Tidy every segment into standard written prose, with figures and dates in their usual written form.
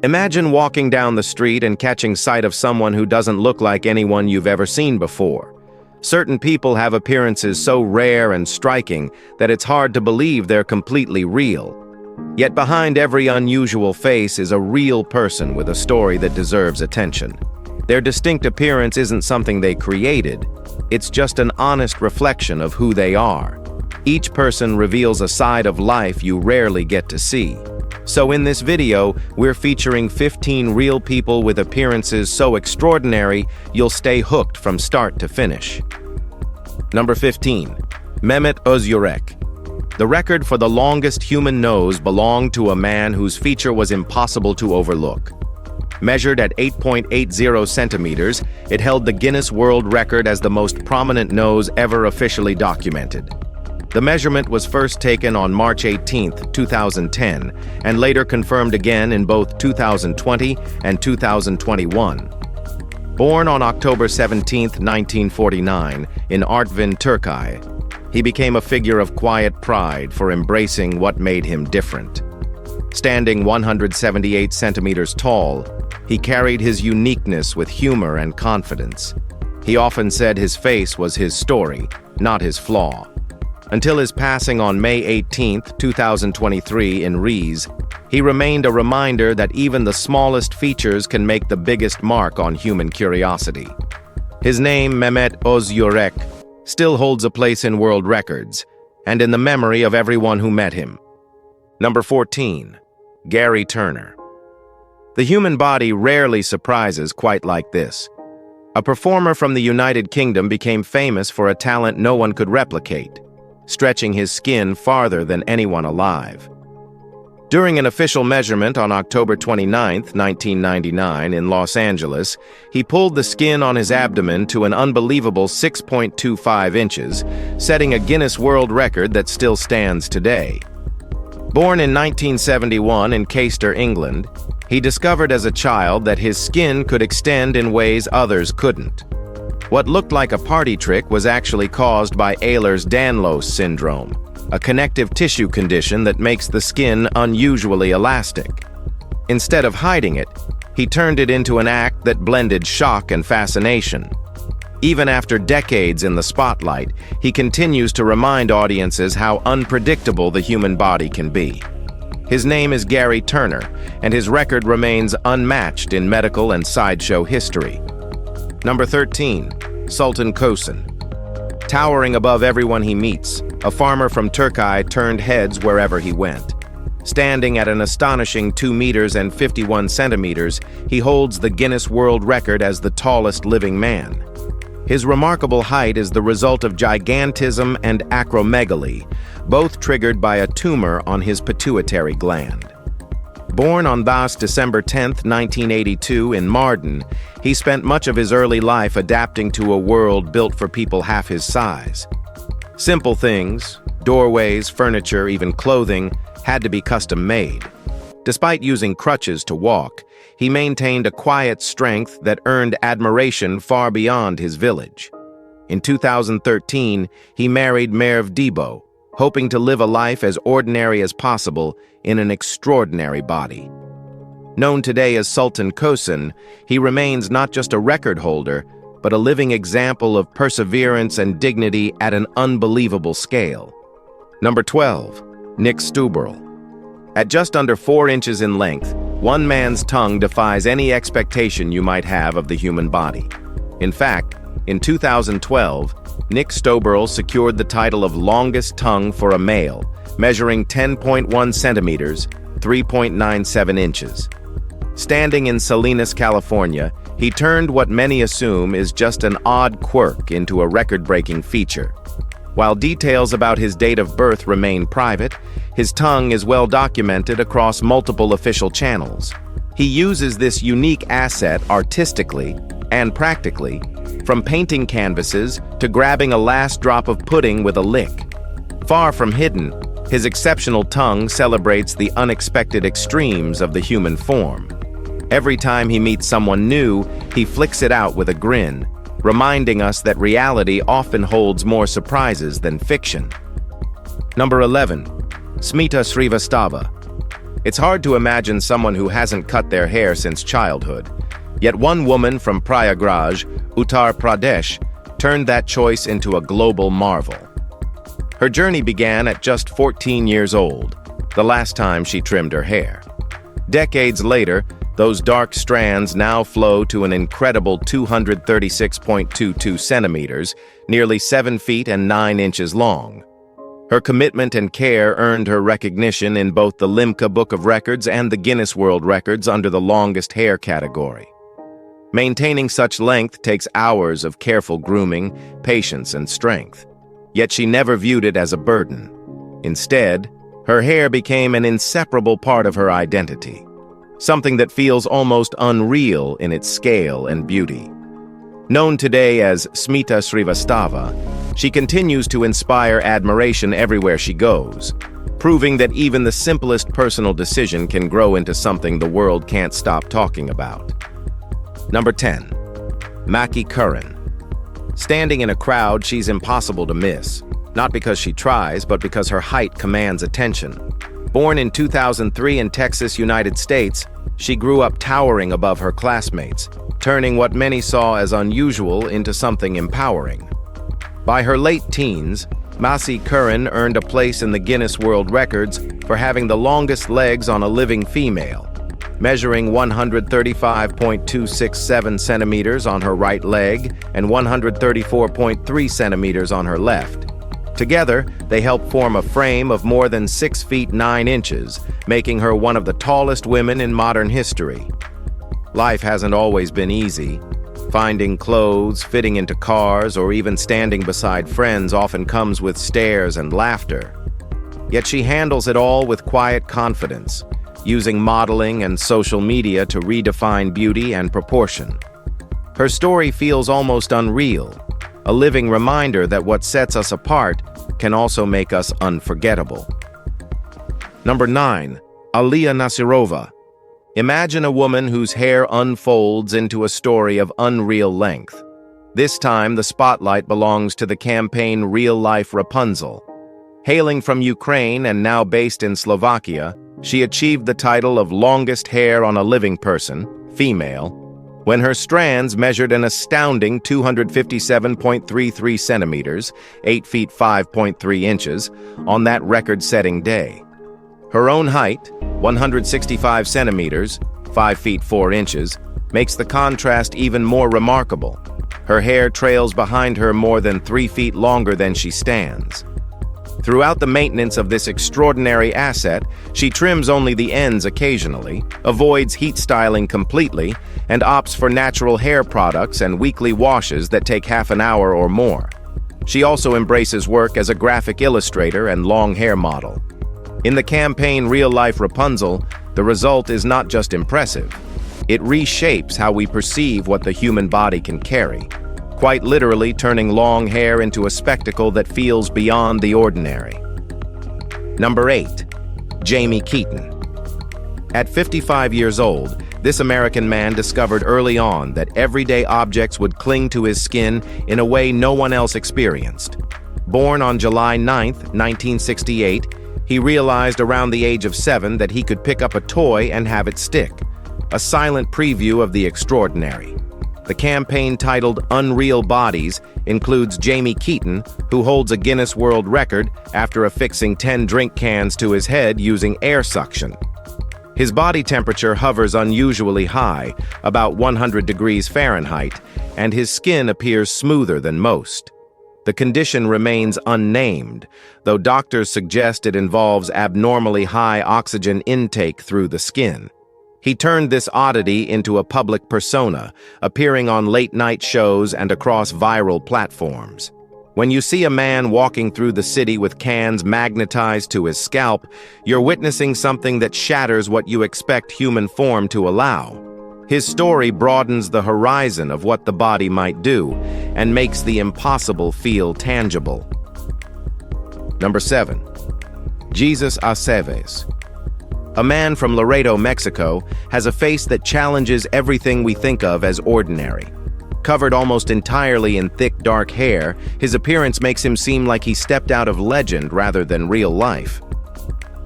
Imagine walking down the street and catching sight of someone who doesn't look like anyone you've ever seen before. Certain people have appearances so rare and striking that it's hard to believe they're completely real. Yet behind every unusual face is a real person with a story that deserves attention. Their distinct appearance isn't something they created, it's just an honest reflection of who they are. Each person reveals a side of life you rarely get to see. So in this video, we're featuring 15 real people with appearances so extraordinary, you'll stay hooked from start to finish. Number 15. Mehmet Ozyurek. The record for the longest human nose belonged to a man whose feature was impossible to overlook. Measured at 8.80 centimeters, it held the Guinness World Record as the most prominent nose ever officially documented. The measurement was first taken on March 18, 2010, and later confirmed again in both 2020 and 2021. Born on October 17, 1949, in Artvin, Turkey, he became a figure of quiet pride for embracing what made him different. Standing 178 centimeters tall, he carried his uniqueness with humor and confidence. He often said his face was his story, not his flaw. Until his passing on May 18, 2023 in Rize, he remained a reminder that even the smallest features can make the biggest mark on human curiosity. His name, Mehmet Ozyurek, still holds a place in world records and in the memory of everyone who met him. Number 14. Gary Turner. The human body rarely surprises quite like this. A performer from the United Kingdom became famous for a talent no one could replicate, stretching his skin farther than anyone alive. During an official measurement on October 29, 1999, in Los Angeles, he pulled the skin on his abdomen to an unbelievable 6.25 inches, setting a Guinness World Record that still stands today. Born in 1971 in Caister, England, he discovered as a child that his skin could extend in ways others couldn't. What looked like a party trick was actually caused by Ehlers-Danlos syndrome, a connective tissue condition that makes the skin unusually elastic. Instead of hiding it, he turned it into an act that blended shock and fascination. Even after decades in the spotlight, he continues to remind audiences how unpredictable the human body can be. His name is Gary Turner, and his record remains unmatched in medical and sideshow history. Number 13. Sultan Kosen. Towering above everyone he meets, a farmer from Turkey turned heads wherever he went. Standing at an astonishing 2 meters and 51 centimeters, he holds the Guinness World Record as the tallest living man. His remarkable height is the result of gigantism and acromegaly, both triggered by a tumor on his pituitary gland. Born on December 10, 1982 in Marden, he spent much of his early life adapting to a world built for people half his size. Simple things, doorways, furniture, even clothing, had to be custom-made. Despite using crutches to walk, he maintained a quiet strength that earned admiration far beyond his village. In 2013, he married Merve Debo, hoping to live a life as ordinary as possible in an extraordinary body. Known today as Sultan Kosen, he remains not just a record holder, but a living example of perseverance and dignity at an unbelievable scale. Number 12. Nick Stoeberl. At just under 4 inches in length, one man's tongue defies any expectation you might have of the human body. In fact, in 2012, Nick Stoeberl secured the title of longest tongue for a male, measuring 10.1 centimeters, 3.97 inches. Standing in Salinas, California, he turned what many assume is just an odd quirk into a record-breaking feature. While details about his date of birth remain private, his tongue is well documented across multiple official channels. He uses this unique asset artistically and practically, from painting canvases to grabbing a last drop of pudding with a lick. Far from hidden, his exceptional tongue celebrates the unexpected extremes of the human form. Every time he meets someone new, he flicks it out with a grin, reminding us that reality often holds more surprises than fiction. Number 11. Smita Srivastava. It's hard to imagine someone who hasn't cut their hair since childhood. Yet one woman from Prayagraj, Uttar Pradesh, turned that choice into a global marvel. Her journey began at just 14 years old, the last time she trimmed her hair. Decades later, those dark strands now flow to an incredible 236.22 centimeters, nearly 7 feet and 9 inches long. Her commitment and care earned her recognition in both the Limca Book of Records and the Guinness World Records under the longest hair category. Maintaining such length takes hours of careful grooming, patience, and strength. Yet she never viewed it as a burden. Instead, her hair became an inseparable part of her identity, something that feels almost unreal in its scale and beauty. Known today as Smita Srivastava, she continues to inspire admiration everywhere she goes, proving that even the simplest personal decision can grow into something the world can't stop talking about. Number 10. Maci Currin. Standing in a crowd, she's impossible to miss, not because she tries, but because her height commands attention. Born in 2003 in Texas, United States, she grew up towering above her classmates, turning what many saw as unusual into something empowering. By her late teens, Maci Currin earned a place in the Guinness World Records for having the longest legs on a living female, measuring 135.267 centimeters on her right leg and 134.3 centimeters on her left. Together, they help form a frame of more than 6 feet 9 inches, making her one of the tallest women in modern history. Life hasn't always been easy. Finding clothes, fitting into cars, or even standing beside friends often comes with stares and laughter. Yet she handles it all with quiet confidence, using modeling and social media to redefine beauty and proportion. Her story feels almost unreal, a living reminder that what sets us apart can also make us unforgettable. Number 9. Aaliyah Naserova. Imagine a woman whose hair unfolds into a story of unreal length. This time, the spotlight belongs to the campaign Real Life Rapunzel. Hailing from Ukraine and now based in Slovakia, she achieved the title of longest hair on a living person, female, when her strands measured an astounding 257.33 centimeters, 8 feet 5.3 inches, on that record-setting day. Her own height, 165 centimeters, 5 feet 4 inches, makes the contrast even more remarkable. Her hair trails behind her more than 3 feet longer than she stands. Throughout the maintenance of this extraordinary asset, she trims only the ends occasionally, avoids heat styling completely, and opts for natural hair products and weekly washes that take half an hour or more. She also embraces work as a graphic illustrator and long hair model. In the campaign Real Life Rapunzel, the result is not just impressive. It reshapes how we perceive what the human body can carry, quite literally turning long hair into a spectacle that feels beyond the ordinary. Number 8. Jamie Keeton. At 55 years old, this American man discovered early on that everyday objects would cling to his skin in a way no one else experienced. Born on July 9, 1968, he realized around the age of 7 that he could pick up a toy and have it stick, a silent preview of the extraordinary. The campaign titled Unreal Bodies includes Jamie Keeton, who holds a Guinness World Record after affixing 10 drink cans to his head using air suction. His body temperature hovers unusually high, about 100 degrees Fahrenheit, and his skin appears smoother than most. The condition remains unnamed, though doctors suggest it involves abnormally high oxygen intake through the skin. He turned this oddity into a public persona, appearing on late-night shows and across viral platforms. When you see a man walking through the city with cans magnetized to his scalp, you're witnessing something that shatters what you expect human form to allow. His story broadens the horizon of what the body might do and makes the impossible feel tangible. Number 7. Jesus Aceves. A man from Laredo, Mexico, has a face that challenges everything we think of as ordinary. Covered almost entirely in thick, dark hair, his appearance makes him seem like he stepped out of legend rather than real life.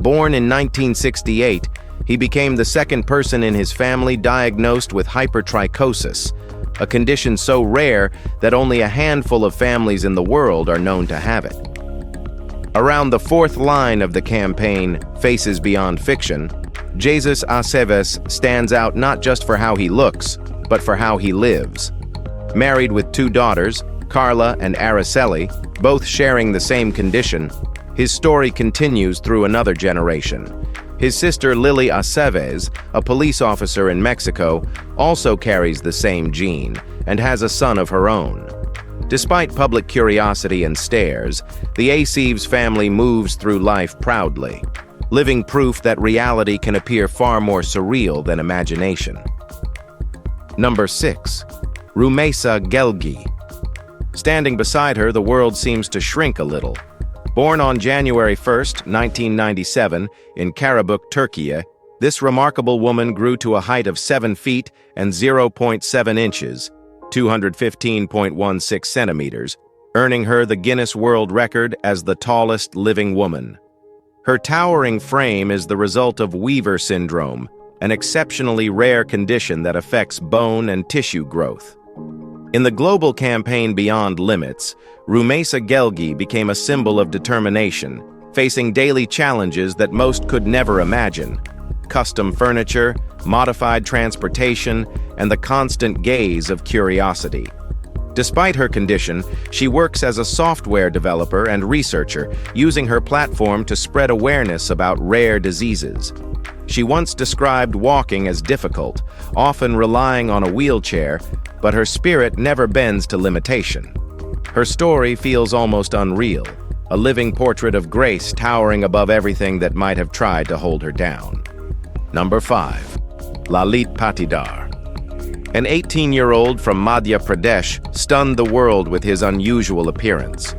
Born in 1968, he became the second person in his family diagnosed with hypertrichosis, a condition so rare that only a handful of families in the world are known to have it. Around the fourth line of the campaign, Faces Beyond Fiction, Jesus Aceves stands out not just for how he looks, but for how he lives. Married with two daughters, Carla and Araceli, both sharing the same condition, his story continues through another generation. His sister Lily Aceves, a police officer in Mexico, also carries the same gene and has a son of her own. Despite public curiosity and stares, the Aceves family moves through life proudly, living proof that reality can appear far more surreal than imagination. Number 6. Rumeysa Gelgi. Standing beside her, the world seems to shrink a little. Born on January 1, 1997, in Karabük, Turkey, this remarkable woman grew to a height of 7 feet and 0.7 inches, 215.16 centimeters, earning her the Guinness World Record as the tallest living woman. Her towering frame is the result of Weaver syndrome, an exceptionally rare condition that affects bone and tissue growth. In the global campaign Beyond Limits, Rumeysa Gelgi became a symbol of determination, facing daily challenges that most could never imagine: custom furniture, modified transportation, and the constant gaze of curiosity. Despite her condition, she works as a software developer and researcher, using her platform to spread awareness about rare diseases. She once described walking as difficult, often relying on a wheelchair, but her spirit never bends to limitation. Her story feels almost unreal, a living portrait of grace towering above everything that might have tried to hold her down. Number 5. Lalit Patidar. An 18-year-old from Madhya Pradesh stunned the world with his unusual appearance.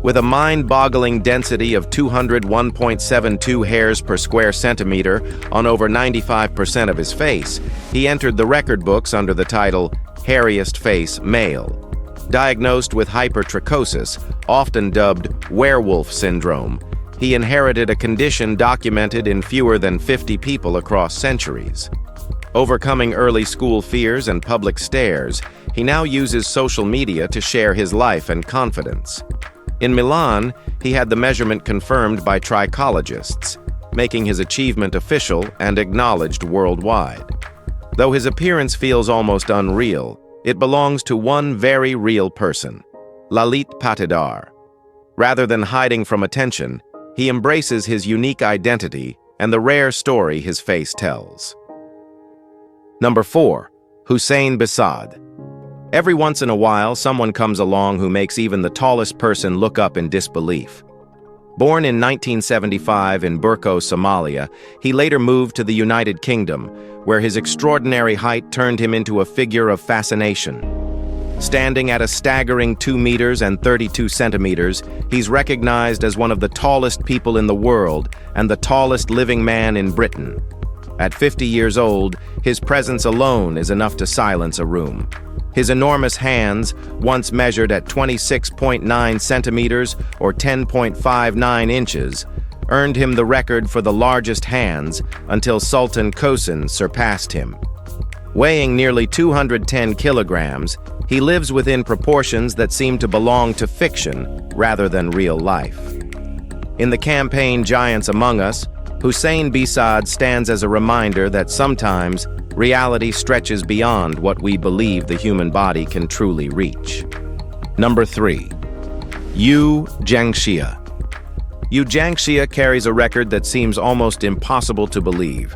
With a mind-boggling density of 201.72 hairs per square centimeter on over 95% of his face, he entered the record books under the title Hairiest Face Male. Diagnosed with hypertrichosis, often dubbed werewolf syndrome, he inherited a condition documented in fewer than 50 people across centuries. Overcoming early school fears and public stares, he now uses social media to share his life and confidence. In Milan, he had the measurement confirmed by trichologists, making his achievement official and acknowledged worldwide. Though his appearance feels almost unreal, it belongs to one very real person, Lalit Patidar. Rather than hiding from attention, he embraces his unique identity and the rare story his face tells. Number 4. Hussein Bisad. Every once in a while, someone comes along who makes even the tallest person look up in disbelief. Born in 1975 in Burko, Somalia, he later moved to the United Kingdom, where his extraordinary height turned him into a figure of fascination. Standing at a staggering 2 meters and 32 centimeters, he's recognized as one of the tallest people in the world and the tallest living man in Britain. At 50 years old, his presence alone is enough to silence a room. His enormous hands, once measured at 26.9 centimeters or 10.59 inches, earned him the record for the largest hands until Sultan Kosen surpassed him. Weighing nearly 210 kilograms, he lives within proportions that seem to belong to fiction rather than real life. In the campaign Giants Among Us, Hussein Bisad stands as a reminder that sometimes reality stretches beyond what we believe the human body can truly reach. Number 3. Jianxia. Jianxia carries a record that seems almost impossible to believe.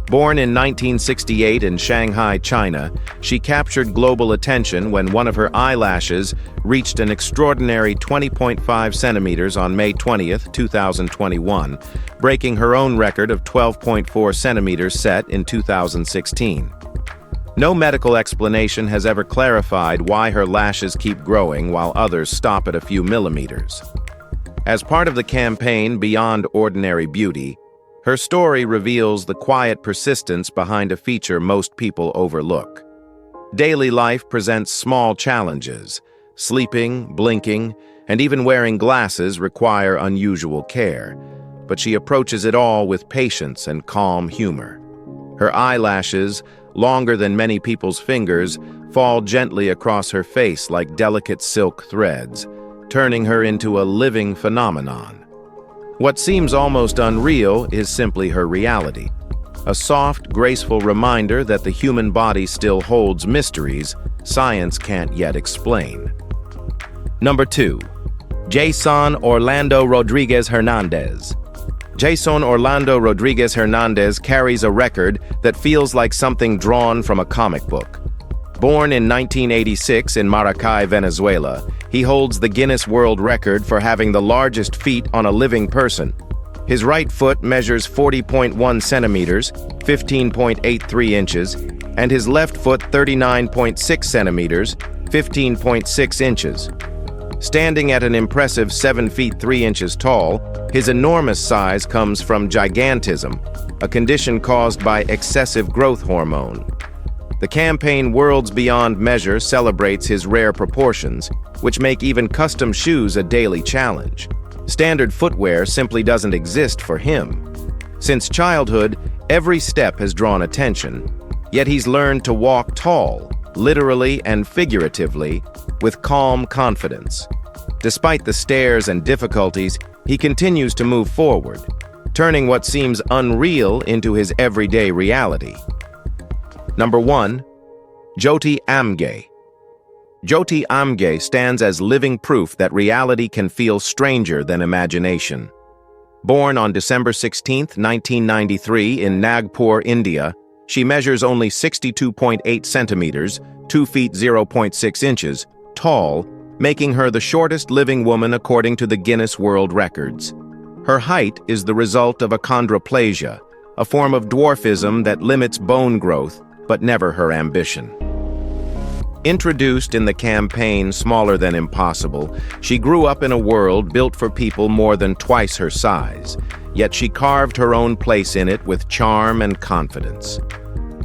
Born in 1968 in Shanghai, China, she captured global attention when one of her eyelashes reached an extraordinary 20.5 centimeters on May 20, 2021, breaking her own record of 12.4 centimeters set in 2016. No medical explanation has ever clarified why her lashes keep growing while others stop at a few millimeters. As part of the campaign Beyond Ordinary Beauty, her story reveals the quiet persistence behind a feature most people overlook. Daily life presents small challenges. Sleeping, blinking, and even wearing glasses require unusual care. but she approaches it all with patience and calm humor. Her eyelashes, longer than many people's fingers, fall gently across her face like delicate silk threads, turning her into a living phenomenon. What seems almost unreal is simply her reality. A soft, graceful reminder that the human body still holds mysteries science can't yet explain. Number 2. Jason Orlando Rodriguez Hernandez. Jason Orlando Rodriguez Hernandez carries a record that feels like something drawn from a comic book. Born in 1986 in Maracay, Venezuela, he holds the Guinness World Record for having the largest feet on a living person. His right foot measures 40.1 centimeters, 15.83 inches, and his left foot 39.6 centimeters, 15.6 inches. Standing at an impressive 7 feet 3 inches tall, his enormous size comes from gigantism, a condition caused by excessive growth hormone. The campaign Worlds Beyond Measure celebrates his rare proportions, which make even custom shoes a daily challenge. Standard footwear simply doesn't exist for him. Since childhood, every step has drawn attention, yet he's learned to walk tall, literally and figuratively, with calm confidence. Despite the stares and difficulties, he continues to move forward, turning what seems unreal into his everyday reality. Number 1. Jyoti Amge. Jyoti Amge stands as living proof that reality can feel stranger than imagination. Born on December 16, 1993 in Nagpur, India, she measures only 62.8 centimeters, 2 feet 0.6 inches, tall, making her the shortest living woman according to the Guinness World Records. Her height is the result of achondroplasia, a form of dwarfism that limits bone growth, but never her ambition. Introduced in the campaign Smaller Than Impossible, she grew up in a world built for people more than twice her size, yet she carved her own place in it with charm and confidence.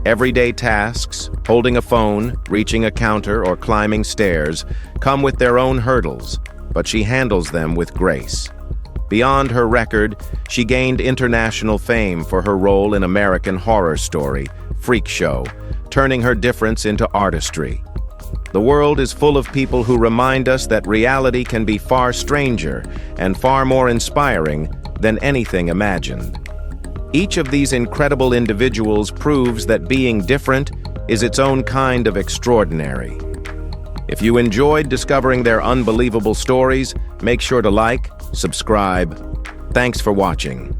Everyday tasks, holding a phone, reaching a counter, or climbing stairs, come with their own hurdles, but she handles them with grace. Beyond her record, she gained international fame for her role in American Horror Story, Freak Show, turning her difference into artistry. The world is full of people who remind us that reality can be far stranger and far more inspiring than anything imagined. Each of these incredible individuals proves that being different is its own kind of extraordinary. If you enjoyed discovering their unbelievable stories, make sure to like, subscribe. Thanks for watching.